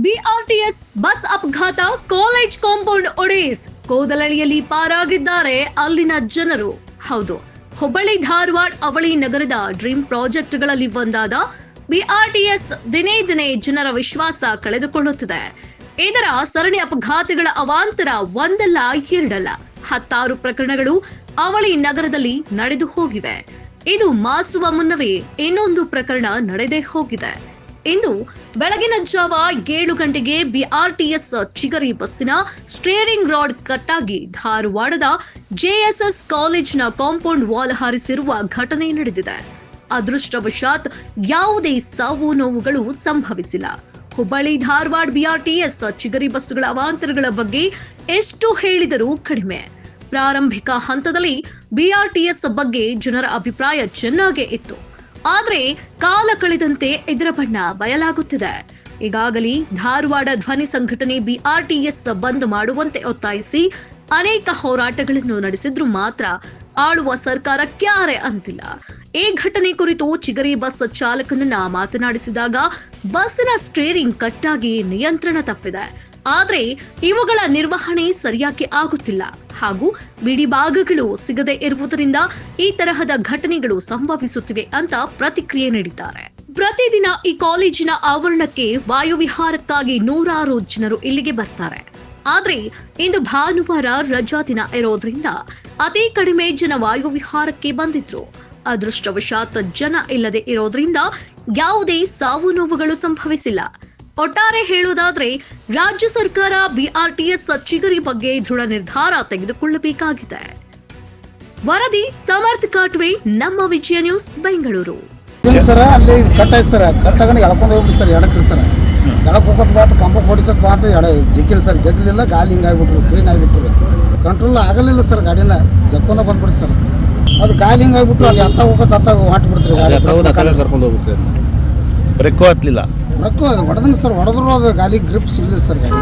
BRTS bus ಅಪಘಾತ, college compound ಒಡೆಸ್, ಕೂದಲಳಿಯಲ್ಲಿ ಪಾರಾಗಿದ್ದಾರೆ ಅಲ್ಲಿನ ಜನರು. ಹೌದು, ಹುಬ್ಬಳ್ಳಿ ಧಾರವಾಡ ಅವಳಿ ನಗರದ ಡ್ರೀಮ್ ಪ್ರಾಜೆಕ್ಟ್ಗಳಲ್ಲಿ ಒಂದಾದ ಬಿಆರ್ಟಿಎಸ್ ದಿನೇ ದಿನೇ ಜನರ ವಿಶ್ವಾಸ ಕಳೆದುಕೊಳ್ಳುತ್ತಿದೆ. ಇದರ ಸರಣಿ ಅಪಘಾತಗಳ ಅವಾಂತರ ಒಂದಲ್ಲ ಎರಡಲ್ಲ 10 ಪ್ರಕರಣಗಳು ಅವಳಿ ನಗರದಲ್ಲಿ ನಡೆದು ಹೋಗಿವೆ. ಇದು ಮಾಸುವ ಮುನ್ನವೇ ಇನ್ನೊಂದು ಪ್ರಕರಣ ನಡೆದೇ ಹೋಗಿದೆ. ಇಂದು ಬೆಳಗಿನ ಜಾವ 7 ಗಂಟೆಗೆ ಬಿಆರ್ಟಿಎಸ್ ಚಿಗರಿ ಬಸ್ಸಿನ ಸ್ಟೇರಿಂಗ್ ರಾಡ್ ಕಟ್ಟಾಗಿ ಧಾರವಾಡದ ಜೆಎಸ್ಎಸ್ ಕಾಲೇಜಿನ ಕಾಂಪೌಂಡ್ ವಾಲ್ ಹಾರಿಸಿರುವ ಘಟನೆ ನಡೆದಿದೆ. ಅದೃಷ್ಟವಶಾತ್ ಯಾವುದೇ ಸಾವು ನೋವುಗಳು ಸಂಭವಿಸಿಲ್ಲ. ಹುಬ್ಬಳ್ಳಿ ಧಾರವಾಡ ಬಿಆರ್ಟಿಎಸ್ ಚಿಗರಿ ಬಸ್ಸುಗಳ ಅವಾಂತರಗಳ ಬಗ್ಗೆ ಎಷ್ಟು ಹೇಳಿದರೂ ಕಡಿಮೆ. ಪ್ರಾರಂಭಿಕ ಹಂತದಲ್ಲಿ ಬಿಆರ್ಟಿಎಸ್ ಬಗ್ಗೆ ಜನರ ಅಭಿಪ್ರಾಯ ಚೆನ್ನಾಗೇ ಇತ್ತು. ಆದರೆ ಕಾಲ ಕಳೆದಂತೆ ಇದರ ಬಣ್ಣ ಬಯಲಾಗುತ್ತಿದೆ. ಈಗಾಗಲೇ ಧಾರವಾಡ ಧ್ವನಿ ಸಂಘಟನೆ ಬಿಆರ್ಟಿಎಸ್ ಬಂದ್ ಮಾಡುವಂತೆ ಒತ್ತಾಯಿಸಿ ಅನೇಕ ಹೋರಾಟಗಳನ್ನು ನಡೆಸಿದ್ರು ಮಾತ್ರ ಆಳುವ ಸರ್ಕಾರ ಕ್ಯಾರೆ ಅಂತಿಲ್ಲ. ಈ ಘಟನೆ ಕುರಿತು ಚಿಗರಿ ಬಸ್ ಚಾಲಕನನ್ನ ಮಾತನಾಡಿಸಿದಾಗ ಬಸ್ಸಿನ ಸ್ಟೇರಿಂಗ್ ಕಟ್ಟಾಗಿ ನಿಯಂತ್ರಣ ತಪ್ಪಿದೆ. ಆದರೆ ಇವುಗಳ ನಿರ್ವಹಣೆ ಸರಿಯಾಗಿ ಆಗುತ್ತಿಲ್ಲ ಹಾಗೂ ಬಿಡಿ ಭಾಗಗಳು ಸಿಗದೆ ಇರುವುದರಿಂದ ಈ ತರಹದ ಘಟನೆಗಳು ಸಂಭವಿಸುತ್ತಿವೆ ಅಂತ ಪ್ರತಿಕ್ರಿಯೆ ನೀಡಿದ್ದಾರೆ. ಪ್ರತಿದಿನ ಈ ಕಾಲೇಜಿನ ಆವರಣಕ್ಕೆ ವಾಯುವಿಹಾರಕ್ಕಾಗಿ ನೂರಾರು ಜನರು ಇಲ್ಲಿಗೆ ಬರ್ತಾರೆ. ಆದ್ರೆ ಇಂದು ಭಾನುವಾರ ರಜಾ ದಿನ ಇರೋದ್ರಿಂದ ಅತಿ ಕಡಿಮೆ ಜನ ವಾಯುವಿಹಾರಕ್ಕೆ ಬಂದಿದ್ರು. ಅದೃಷ್ಟವಶಾತ್ ಜನ ಇಲ್ಲದೆ ಇರೋದ್ರಿಂದ ಯಾವುದೇ ಸಾವು ನೋವುಗಳು ಸಂಭವಿಸಿಲ್ಲ. ಒಟ್ಟಾರೆ ಹೇಳುವುದಾದ್ರೆ ರಾಜ್ಯ ಸರ್ಕಾರ ಬಿಆರ್ಟಿಎಸ್ ಚಿಗರಿ ಬಗ್ಗೆ ದೃಢ ನಿರ್ಧಾರ ತೆಗೆದುಕೊಳ್ಳಬೇಕಾಗಿದೆ. ವರದಿ ಸಮರ್ಥ ಕಾಟ್ವೆ, ನಮ್ಮ ವಿಜಯ ನ್ಯೂಸ್, ಬೆಂಗಳೂರು. ಸರ್ ಅಲ್ಲಿ ಕಟ್ಟಾಯ್ತು ಸರ್, ಕಟ್ಟಾಗ ಎಳ್ಕೊಂಡು ಹೋಗ್ಬಿಟ್ಟು ಸರ್, ಎಡಕ್ರಿ ಸರ್, ಎಡಕ್ಕೆ ಹೋಗೋದು ಬಾತ್ ಕಂಬ ಹೊಡಿತದ ಬಾತ್ ಜಗ್ಗಿಲ್ಲ ಸರ್, ಜಗ್ಲಿಲ್ಲ, ಗಾಲಿ ಹಿಂಗೆ ಆಗಿಬಿಟ್ರು, ಕ್ಲೀನ್ ಆಗಿಬಿಟ್ರು, ಕಂಟ್ರೋಲ್ ಆಗಲಿಲ್ಲ ಸರ್, ಗಾಡಿನ ಜಕ್ಕೊಂಡ ಬಂದ್ಬಿಡ್ತು ಸರ್, ಅದು ಗಾಲಿ ಹಿಂಗೆ ಆಗಿಬಿಟ್ರು, ಅದು ಎತ್ತ ಹೋಗೋದು ಅತ್ತ ಹೊಂಟ್ಬಿಡ್ತೀರಿ ಗಾಡಿ ಕರ್ಕೊಂಡು ಹೋಗ್ಬಿಟ್ರಿ. ಬ್ರೇಕು ಹತ್ತಲಿಲ್ಲ, ಬ್ರೇಕು ಅದು ಹೊಡೆದಂಗೆ ಸರ್, ಹೊಡೆದ್ರು ಅದು ಗಾಲಿ ಗ್ರಿಪ್ ಸಿಗಲಿಲ್ಲ ಸರ್ ಗಾಡಿ.